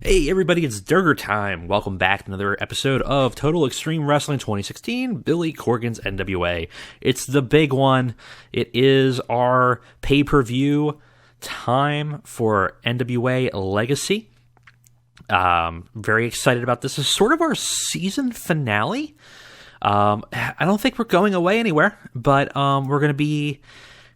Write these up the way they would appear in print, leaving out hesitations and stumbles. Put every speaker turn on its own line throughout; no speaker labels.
Hey everybody, it's Durgertime. Welcome back to another episode of Total Extreme Wrestling 2016, Billy Corgan's NWA. It's the big one. It is our pay-per-view time for NWA Legacy. Very excited about this. This is sort of our season finale. I don't think we're going away anywhere, but we're going to be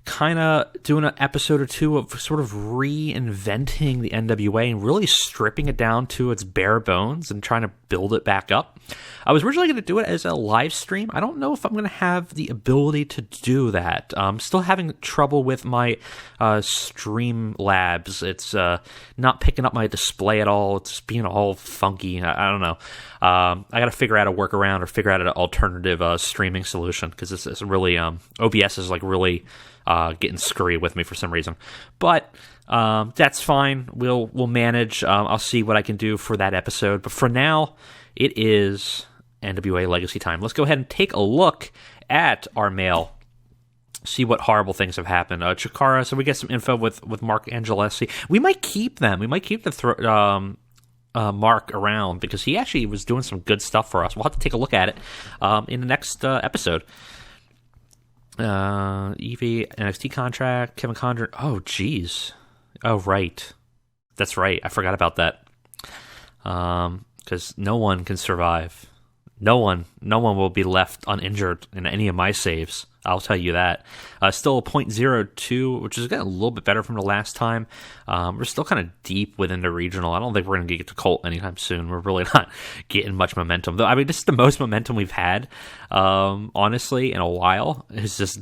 kind of doing an episode or two of sort of reinventing the NWA and really stripping it down to its bare bones and trying to build it back up. I was originally going to do it as a live stream. I don't know if I'm going to have the ability to do that. I'm still having trouble with my Streamlabs. It's not picking up my display at all. It's being all funky. I don't know. I got to figure out a workaround or figure out an alternative streaming solution because this is really OBS is like really getting screwy with me for some reason, but that's fine. We'll manage. I'll see what I can do for that episode. But for now, it is NWA Legacy time. Let's go ahead and take a look at our mail. See what horrible things have happened. Chikara. So we get some info with Mark Angelesi. We might keep them. We might keep the Mark around because he actually was doing some good stuff for us. We'll have to take a look at it in the next episode. Evie NXT contract, Kevin Condren. Oh, geez. Oh, right. That's right. I forgot about that. Because no one can survive. No one will be left uninjured in any of my saves. I'll tell you that. Still a .02, which is getting a little bit better from the last time. We're still kind of deep within the regional. I don't think we're going to get to Colt anytime soon. We're really not getting much momentum. Though, I mean, this is the most momentum we've had, honestly, in a while. It's just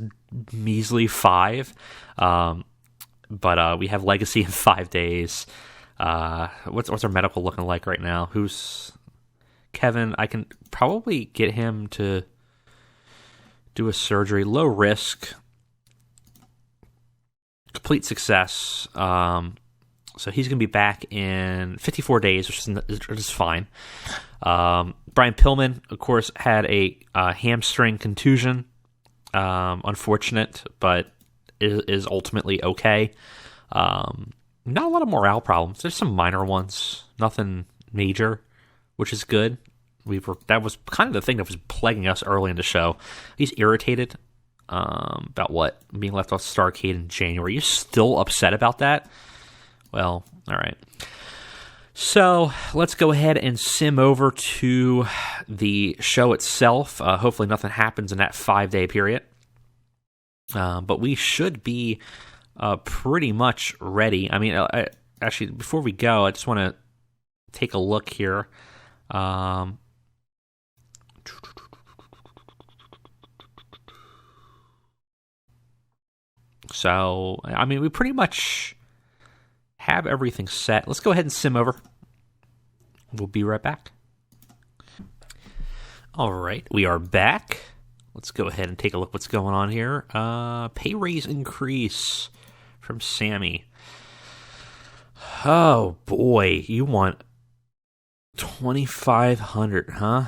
measly 5. But we have Legacy in 5 days. What's our medical looking like right now? Who's Kevin? I can probably get him to do a surgery, low risk, complete success. So he's going to be back in 54 days, which is fine. Brian Pillman, of course, had a hamstring contusion. Unfortunate, but is ultimately okay. Not a lot of morale problems. There's some minor ones, nothing major, which is good. That was kind of the thing that was plaguing us early in the show. He's irritated about what? Being left off Starrcade in January. Are you still upset about that? Well, all right. So let's go ahead and sim over to the show itself. Hopefully nothing happens in that 5-day period. But we should be pretty much ready. I mean, actually, before we go, I just want to take a look here. So, I mean, we pretty much have everything set. Let's go ahead and sim over. We'll be right back. All right, we are back. Let's go ahead and take a look what's going on here. Pay raise increase from Sammy. Oh, boy. You want 2,500, huh?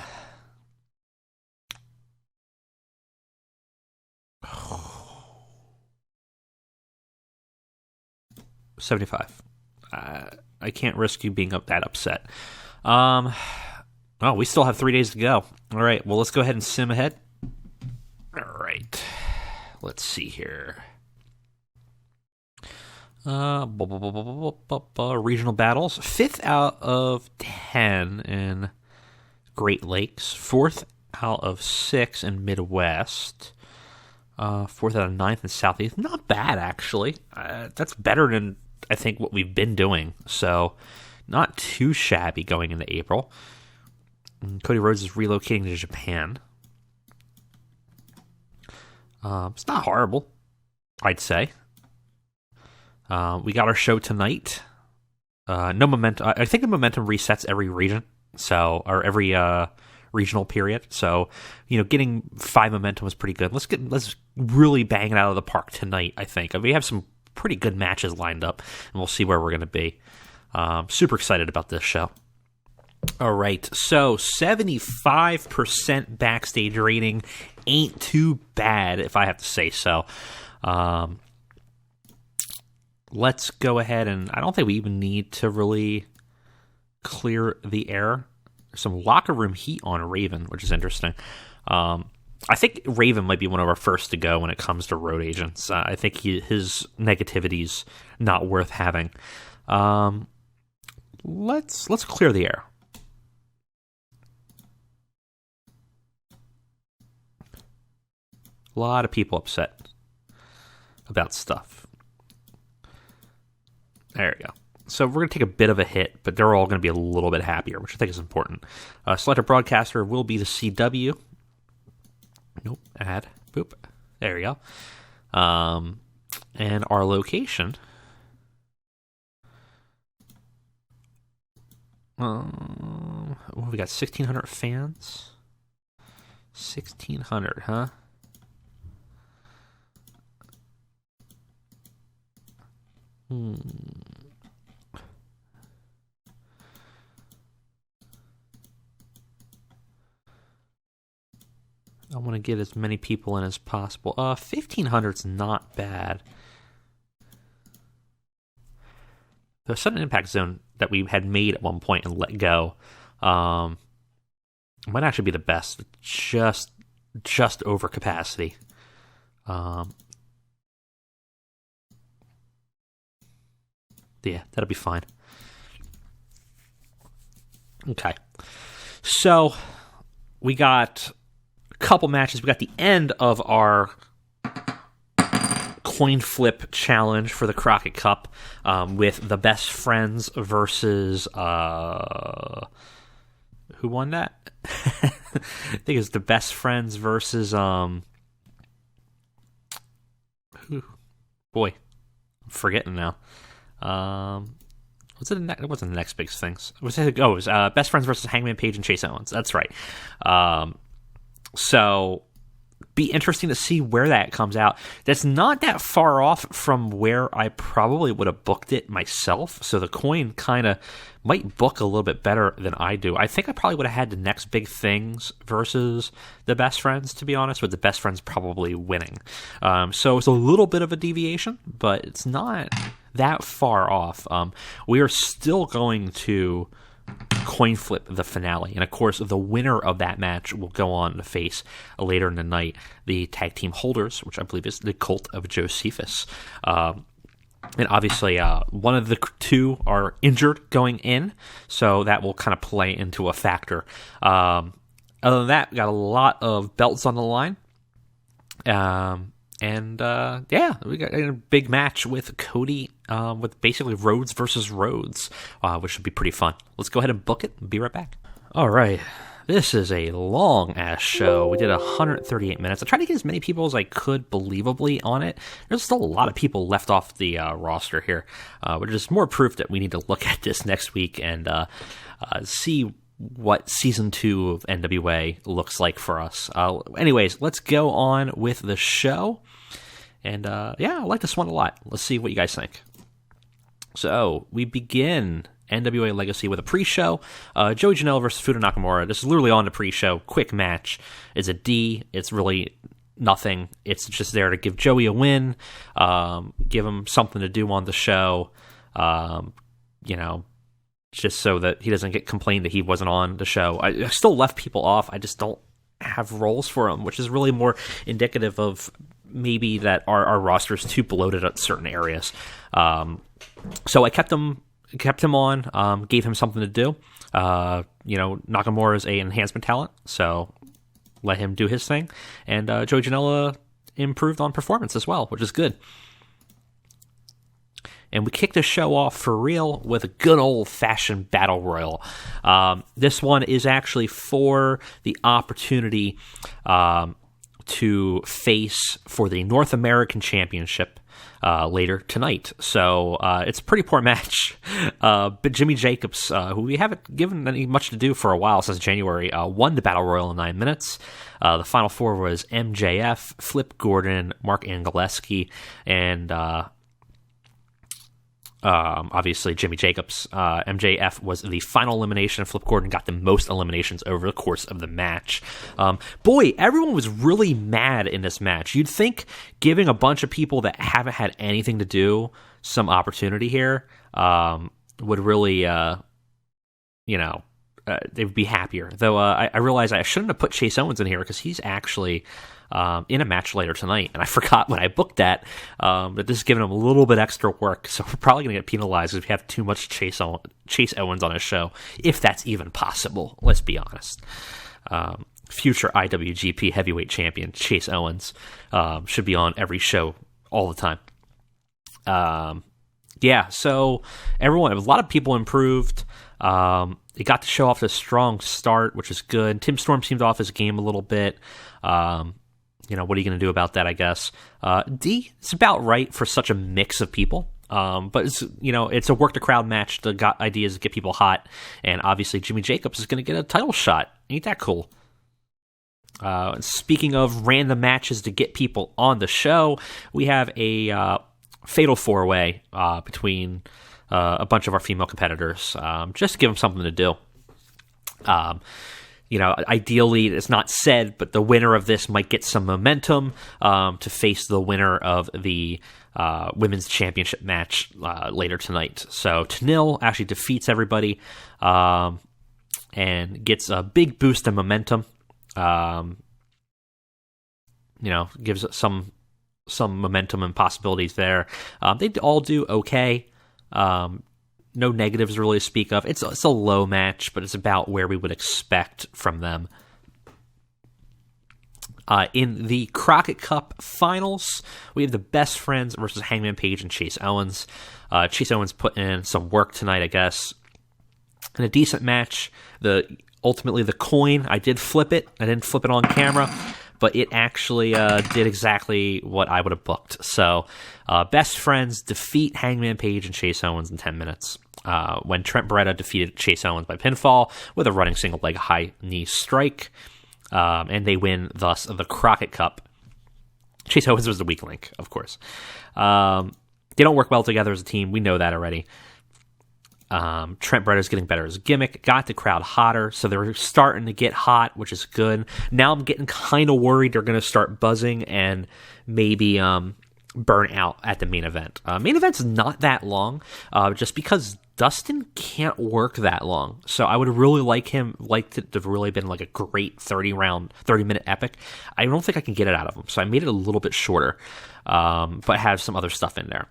75. I can't risk you being that upset. Oh, we still have 3 days to go. All right, well, let's go ahead and sim ahead. All right, let's see here. Regional battles. 5th out of 10 in Great Lakes. 4th out of 6 in Midwest. 4th out of 9th in Southeast. Not bad, actually. That's better than, I think, what we've been doing. So, not too shabby going into April. And Cody Rhodes is relocating to Japan. It's not horrible, I'd say. We got our show tonight. No momentum. I think the momentum resets every region, or every regional period. So, getting 5 momentum was pretty good. Let's really bang it out of the park tonight. I think we have some pretty good matches lined up, and we'll see where we're going to be. Super excited about this show. All right, so 75% backstage rating ain't too bad, if I have to say so. Let's go ahead and I don't think we even need to really clear the air. There's some locker room heat on Raven, which is interesting. I think Raven might be one of our first to go when it comes to road agents. I think his negativity's not worth having. Let's clear the air. A lot of people upset about stuff. There we go. So we're going to take a bit of a hit, but they're all going to be a little bit happier, which I think is important. Selected broadcaster will be the CW. Nope, add. Boop. There we go. And our location. Well, we got 1,600 fans. 1,600, huh? I want to get as many people in as possible. 1,500's not bad. The sudden impact zone that we had made at one point and let go might actually be the best. Just over capacity. Yeah, that'll be fine. Okay. So, we got a couple matches. We got the end of our coin flip challenge for the Crockett Cup with the Best Friends versus... who won that? I think it's the Best Friends versus... Boy, I'm forgetting now. It wasn't the next big things. It was Best Friends versus Hangman Page and Chase Owens. That's right. So be interesting to see where that comes out. That's not that far off from where I probably would have booked it myself. So the coin kind of might book a little bit better than I do. I think I probably would have had the next big things versus the Best Friends, to be honest, with the Best Friends probably winning. So it's a little bit of a deviation, but it's not that far off. We are still going to coin flip the finale, and of course the winner of that match will go on to face later in the night the tag team holders, which I believe is the Cult of Josephus. And obviously one of the two are injured going in, so that will kind of play into a factor. Other than that, we got a lot of belts on the line. And we got a big match with Cody, with basically Rhodes versus Rhodes, which should be pretty fun. Let's go ahead and book it and be right back. All right. This is a long-ass show. We did 138 minutes. I tried to get as many people as I could believably on it. There's still a lot of people left off the roster here, which is more proof that we need to look at this next week and see what Season 2 of NWA looks like for us. Anyways, let's go on with the show. And, I like this one a lot. Let's see what you guys think. So, we begin NWA Legacy with a pre-show. Joey Janela versus Fuda Nakamura. This is literally on the pre-show. Quick match. It's a D. It's really nothing. It's just there to give Joey a win. Give him something to do on the show. Just so that he doesn't get complained that he wasn't on the show. I still left people off. I just don't have roles for them, which is really more indicative of maybe that our roster is too bloated at certain areas. So I kept him on, gave him something to do. Nakamura is an enhancement talent, so let him do his thing. And Joey Janela improved on performance as well, which is good. And we kicked the show off for real with a good old-fashioned battle royal. This one is actually for the opportunity to face for the North American Championship later tonight. So it's a pretty poor match. But Jimmy Jacobs, who we haven't given any much to do for a while since January, won the battle royal in 9 minutes. The final four was MJF, Flip Gordon, Mark Angeleski, and obviously Jimmy Jacobs. MJF was the final elimination. Flip Gordon got the most eliminations over the course of the match. Boy, everyone was really mad in this match. You'd think giving a bunch of people that haven't had anything to do some opportunity here would really they would be happier. Though I realized I shouldn't have put Chase Owens in here because he's actually in a match later tonight, and I forgot when I booked that this is giving him a little bit extra work, so we're probably going to get penalized if we have too much Chase Owens on his show, if that's even possible, let's be honest. Future IWGP Heavyweight Champion Chase Owens should be on every show all the time. So a lot of people improved. They got to show off a strong start, which is good. Tim Storm seemed off his game a little bit. What are you going to do about that, I guess? It's about right for such a mix of people. But it's a work the crowd match. The idea is to get people hot. And obviously Jimmy Jacobs is going to get a title shot. Ain't that cool? Speaking of random matches to get people on the show, we have a fatal four-way between a bunch of our female competitors, just to give them something to do. Ideally, it's not said, but the winner of this might get some momentum to face the winner of the women's championship match later tonight. So Tenille actually defeats everybody and gets a big boost in momentum. Gives it some momentum and possibilities there. They all do okay. No negatives really to speak of. It's a low match, but it's about where we would expect from them. In the Crockett Cup Finals, we have the Best Friends versus Hangman Page and Chase Owens. Chase Owens put in some work tonight, I guess. In a decent match. Ultimately, the coin, I did flip it. I didn't flip it on camera, but it actually did exactly what I would have booked. So, Best Friends defeat Hangman Page and Chase Owens in 10 minutes. When Trent Beretta defeated Chase Owens by pinfall with a running single leg high knee strike. And they win, thus, the Crockett Cup. Chase Owens was the weak link, of course. They don't work well together as a team. We know that already. Trent Beretta's getting better as a gimmick, got the crowd hotter, so they're starting to get hot, which is good. Now I'm getting kind of worried they're going to start buzzing and maybe burn out at the main event. Main event's not that long, just because Dustin can't work that long. So I would really like it to have really been like a great 30-minute epic. I don't think I can get it out of him, so I made it a little bit shorter, but have some other stuff in there.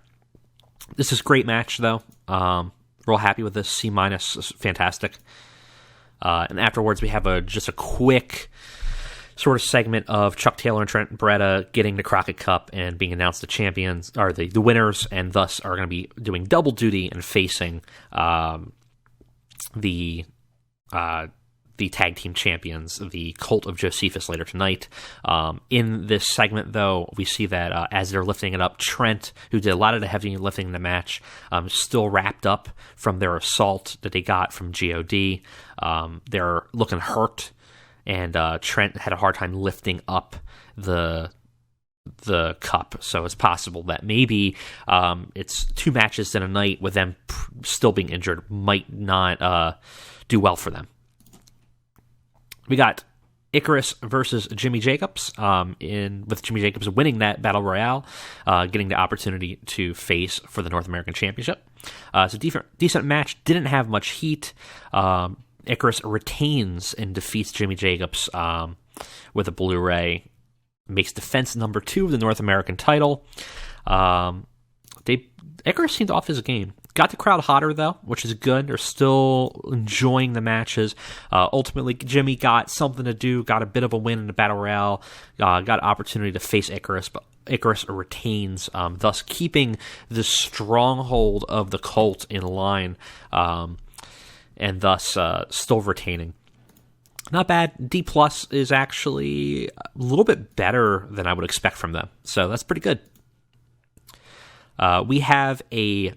This is a great match, though. Real happy with this. C-, fantastic. And afterwards, we have just a quick sort of segment of Chuck Taylor and Trent Beretta getting the Crockett Cup and being announced the champions, or the winners, and thus are going to be doing double duty and facing the tag team champions, the Cult of Josephus, later tonight. In this segment, though, we see that as they're lifting it up, Trent, who did a lot of the heavy lifting in the match, still wrapped up from their assault that they got from GOD. They're looking hurt, and Trent had a hard time lifting up the cup, so it's possible that maybe it's 2 matches in a night with them still being injured might not do well for them. We got Icarus versus Jimmy Jacobs, with Jimmy Jacobs winning that Battle Royale, getting the opportunity to face for the North American Championship. It's a decent match, didn't have much heat. Icarus retains and defeats Jimmy Jacobs with a Blu-ray, makes defense number 2 of the North American title. Icarus seemed off his game. Got the crowd hotter, though, which is good. They're still enjoying the matches. Ultimately, Jimmy got something to do, got a bit of a win in the Battle Royale, got an opportunity to face Icarus, but Icarus retains, thus keeping the stronghold of the cult in line, and thus still retaining. Not bad. D+ is actually a little bit better than I would expect from them, so that's pretty good. We have a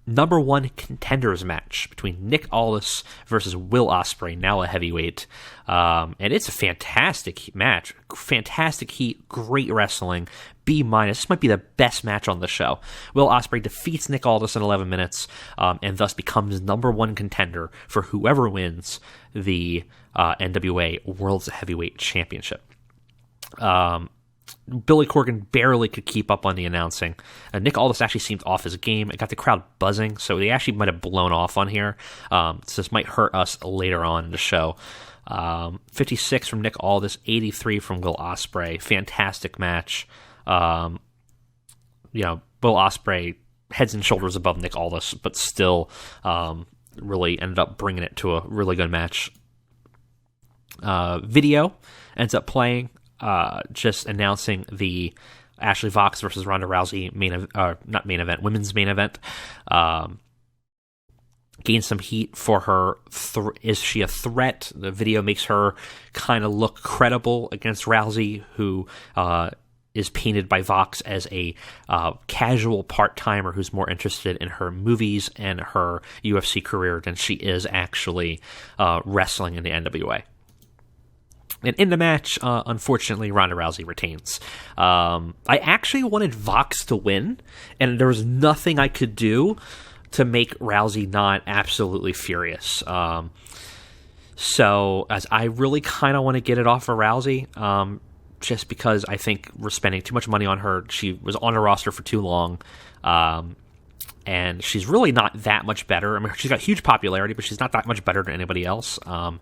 number 1 contenders match between Nick Aldis versus Will Ospreay, now a heavyweight. And it's a fantastic match. Fantastic heat, great wrestling. B-. This might be the best match on the show. Will Ospreay defeats Nick Aldis in 11 minutes, and thus becomes number 1 contender for whoever wins the NWA Worlds Heavyweight Championship. Billy Corgan barely could keep up on the announcing. Nick Aldis actually seemed off his game. It got the crowd buzzing, so they actually might have blown off on here. So this might hurt us later on in the show. 56 from Nick Aldis, 83 from Will Ospreay. Fantastic match. Will Ospreay heads and shoulders above Nick Aldis, but still really ended up bringing it to a really good match. Video ends up playing, just announcing the Ashley Vox versus Ronda Rousey women's main event. Gained some heat for her. Is she a threat? The video makes her kind of look credible against Rousey, who is painted by Vox as a casual part-timer who's more interested in her movies and her UFC career than she is actually wrestling in the NWA. And in the match, unfortunately, Ronda Rousey retains. I actually wanted Vox to win, and there was nothing I could do to make Rousey not absolutely furious. So, as I really kind of want to get it off of Rousey, just because I think we're spending too much money on her. She was on the roster for too long, and she's really not that much better. I mean, she's got huge popularity, but she's not that much better than anybody else. And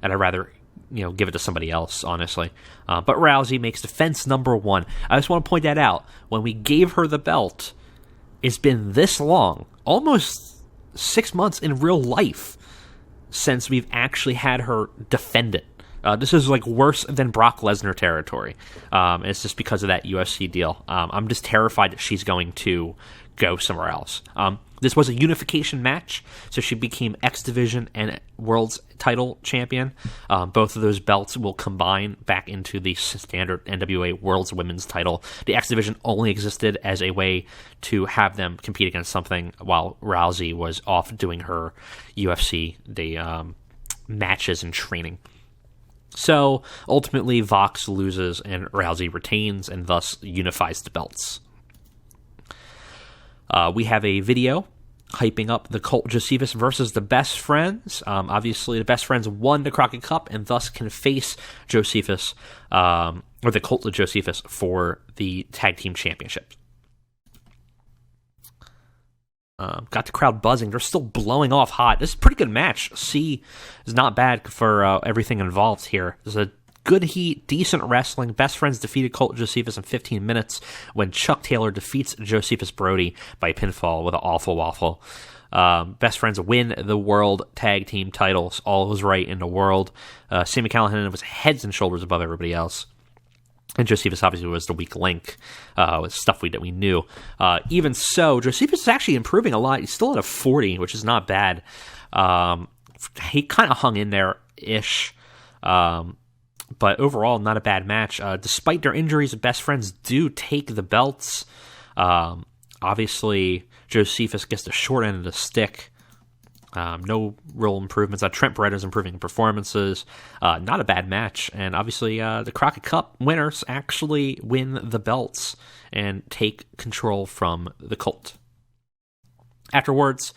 I'd rather give it to somebody else, honestly. But Rousey makes defense number 1. I just want to point that out. When we gave her the belt, it's been this long, almost 6 months in real life, since we've actually had her defend it. This is like worse than Brock Lesnar territory. It's just because of that UFC deal. I'm just terrified that she's going to go somewhere else. This was a unification match, so she became X Division and World's title champion. Both of those belts will combine back into the standard NWA World's Women's title. The X Division only existed as a way to have them compete against something while Rousey was off doing her UFC matches and training. So, ultimately, Vox loses and Rousey retains and thus unifies the belts. We have a video hyping up the Colt Josephus versus the Best Friends. Obviously, the Best Friends won the Crockett Cup and thus can face Josephus, or the Colt of Josephus, for the Tag Team Championship. Got the crowd buzzing. They're still blowing off hot. This is a pretty good match. C is not bad for everything involved here. There's a good heat, decent wrestling. Best Friends defeated Colt Josephus in 15 minutes when Chuck Taylor defeats Josephus Brody by pinfall with an awful waffle. Best Friends win the World Tag Team titles. All was right in the world. Sami Callihan was heads and shoulders above everybody else. And Josephus obviously was the weak link with stuff that we knew. Even so, Josephus is actually improving a lot. He's still at a 40, which is not bad. He kind of hung in there-ish. But overall, not a bad match. Despite their injuries, the Best Friends do take the belts. Obviously, Josephus gets the short end of the stick. No real improvements. Trent Beretta's improving performances. Not a bad match. And obviously, the Crockett Cup winners actually win the belts and take control from the Colt. Afterwards,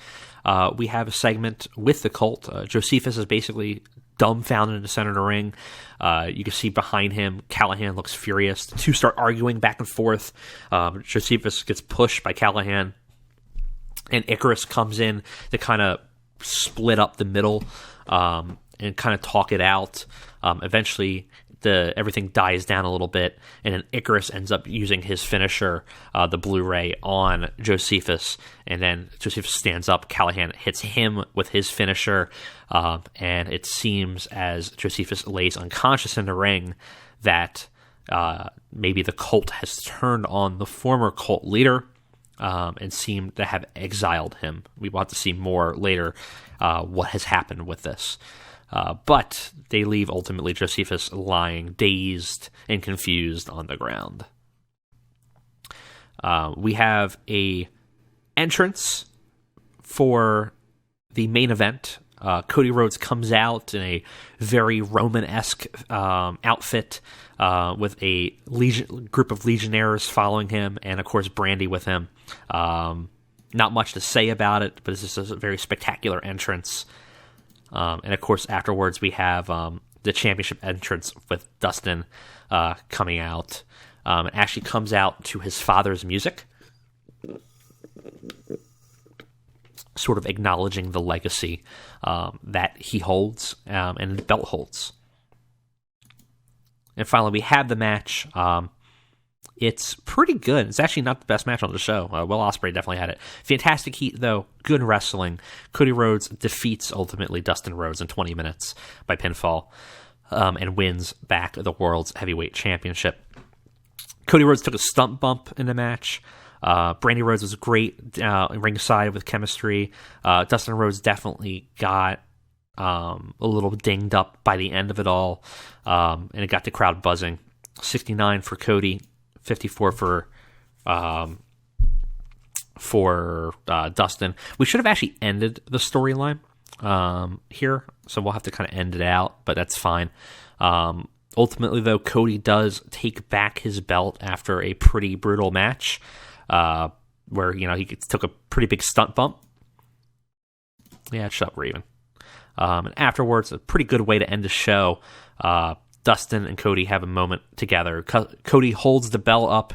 we have a segment with the Colt. Josephus is basically dumbfounded in the center of the ring. You can see behind him, Callihan looks furious. The two start arguing back and forth. Josephus gets pushed by Callihan, and Icarus comes in to kind of split up the middle and kind of talk it out. Eventually, everything dies down a little bit, and then Icarus ends up using his finisher, the Blu-ray, on Josephus, and then Josephus stands up. Callihan hits him with his finisher, and it seems as Josephus lays unconscious in the ring that maybe the Colt has turned on the former Colt leader and seemed to have exiled him. We want to see more later what has happened with this. But they leave ultimately Josephus lying dazed and confused on the ground. We have a entrance for the main event. Cody Rhodes comes out in a very Roman-esque outfit with a group of legionnaires following him, and of course Brandy with him. Not much to say about it, but it's just a very spectacular entrance. And of course, afterwards, we have the championship entrance with Dustin coming out. It actually comes out to his father's music, sort of acknowledging the legacy that he holds and the belt holds. And finally, we have the match. It's pretty good. It's actually not the best match on the show. Will Ospreay definitely had it. Fantastic heat, though. Good wrestling. Cody Rhodes defeats, ultimately, Dustin Rhodes in 20 minutes by pinfall and wins back the World's Heavyweight Championship. Cody Rhodes took a stump bump in the match. Brandy Rhodes was great ringside with chemistry. Dustin Rhodes definitely got a little dinged up by the end of it all, and it got the crowd buzzing. 69 for Cody, 54 for Dustin. We should have actually ended the storyline here, so we'll have to kind of end it out, but that's fine. Ultimately, though, Cody does take back his belt after a pretty brutal match, where he took a pretty big stunt bump. Yeah, shut up, Raven. And afterwards, a pretty good way to end the show. Dustin and Cody have a moment together. Cody holds the bell up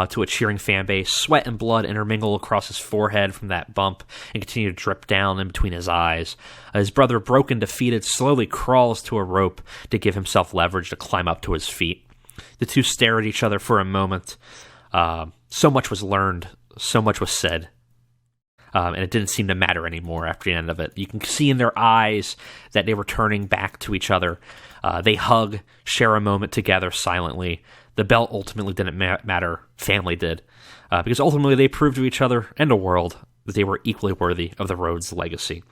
to a cheering fan base. Sweat and blood intermingle across his forehead from that bump and continue to drip down in between his eyes. His brother, broken, defeated, slowly crawls to a rope to give himself leverage to climb up to his feet. The two stare at each other for a moment. So much was learned. So much was said. And it didn't seem to matter anymore after the end of it. You can see in their eyes that they were turning back to each other. They hug, share a moment together silently. The belt ultimately didn't matter. Family did. Because ultimately they proved to each other and the world that they were equally worthy of the Rhodes legacy.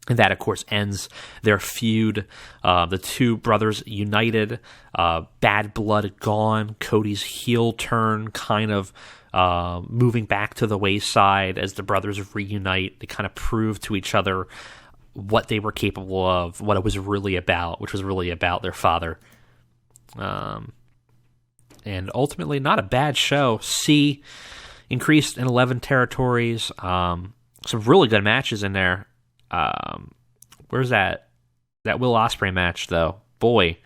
And that, of course, ends their feud. The two brothers united. Bad blood gone. Cody's heel turn kind of moving back to the wayside as the brothers reunite. They kind of prove to each other what they were capable of, what it was really about, which was really about their father. And ultimately, not a bad show. C increased in 11 territories. Some really good matches in there. Where's that Will Ospreay match, though? Boy,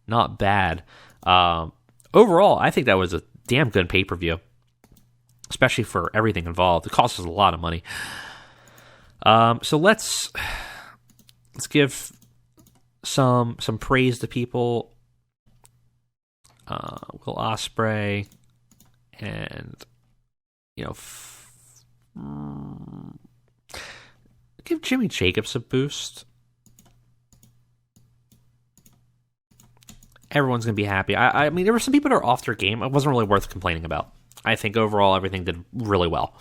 not bad. Overall, I think that was a damn good pay-per-view, especially for everything involved. It cost us a lot of money. So let's give some praise to people. Will Ospreay, and give Jimmy Jacobs a boost. Everyone's gonna be happy. I mean, there were some people that are off their game. It wasn't really worth complaining about. I think overall everything did really well.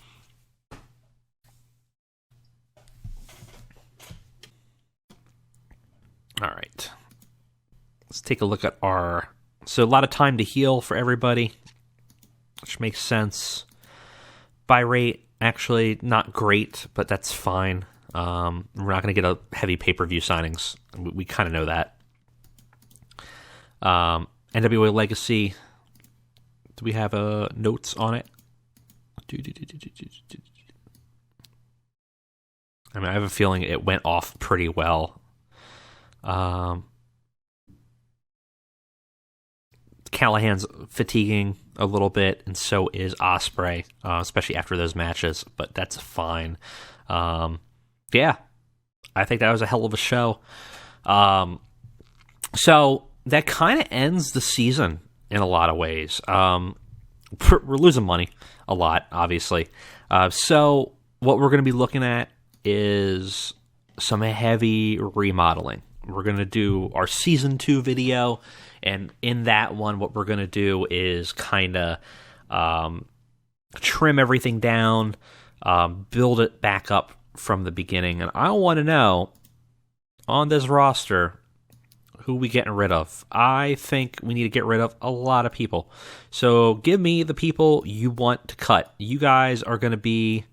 All right. Let's take a look at so a lot of time to heal for everybody, which makes sense. Buy rate, actually not great, but that's fine. We're not going to get a heavy pay-per-view signings. We kind of know that. NWA Legacy, do we have notes on it? I mean, I have a feeling it went off pretty well. Callahan's fatiguing a little bit, and so is Ospreay, especially after those matches, but that's fine. Yeah, I think that was a hell of a show. So that kind of ends the season in a lot of ways. We're losing money a lot, obviously. So what we're going to be looking at is some heavy remodeling. We're going to do our Season 2 video, and in that one, what we're going to do is kind of trim everything down, build it back up from the beginning. And I want to know, on this roster, who we getting rid of. I think we need to get rid of a lot of people. So give me the people you want to cut. You guys are going to be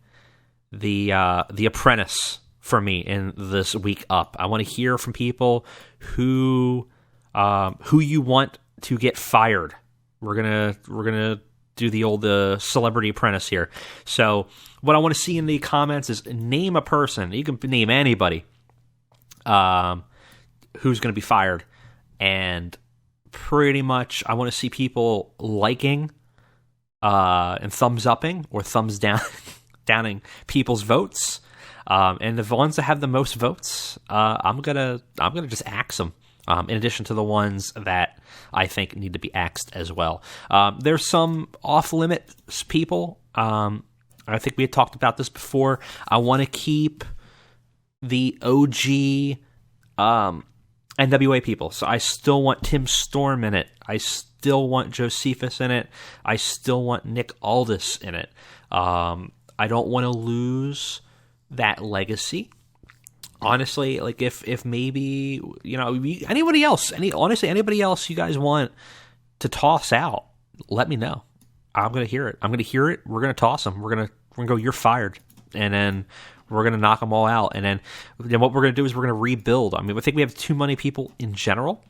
the apprentice for me in this week up. I want to hear from people who you want to get fired. We're gonna do the old celebrity apprentice here. So what I want to see in the comments is name a person. You can name anybody who's going to be fired, and pretty much I want to see people liking and thumbs upping or thumbs down downing people's votes. And the ones that have the most votes, I'm gonna just axe them. In addition to the ones that I think need to be axed as well. There's some off-limits people. I think we had talked about this before. I want to keep the OG NWA people. So I still want Tim Storm in it. I still want Josephus in it. I still want Nick Aldis in it. I don't want to lose that legacy. Honestly, like if maybe, anybody else, anybody else you guys want to toss out, let me know. I'm going to hear it. We're going to toss them. We're going to go, you're fired. And then we're going to knock them all out. And then what we're going to do is we're going to rebuild. I mean, I think we have too many people in general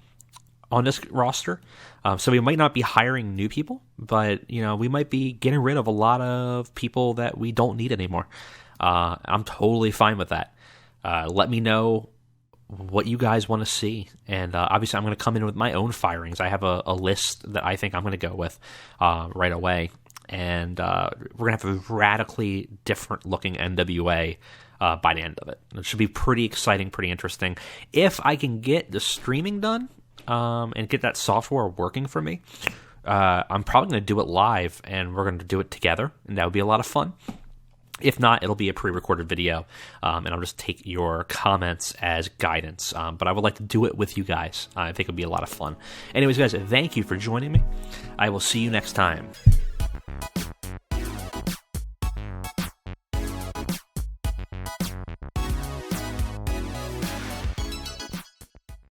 on this roster. So we might not be hiring new people, but, we might be getting rid of a lot of people that we don't need anymore. I'm totally fine with that. Let me know what you guys want to see. And obviously, I'm going to come in with my own firings. I have a list that I think I'm going to go with right away. And we're going to have a radically different looking NWA by the end of it. It should be pretty exciting, pretty interesting. If I can get the streaming done and get that software working for me, I'm probably going to do it live, and we're going to do it together. And that would be a lot of fun. If not, it'll be a pre-recorded video, and I'll just take your comments as guidance. But I would like to do it with you guys. I think it'll be a lot of fun. Anyways, guys, thank you for joining me. I will see you next time.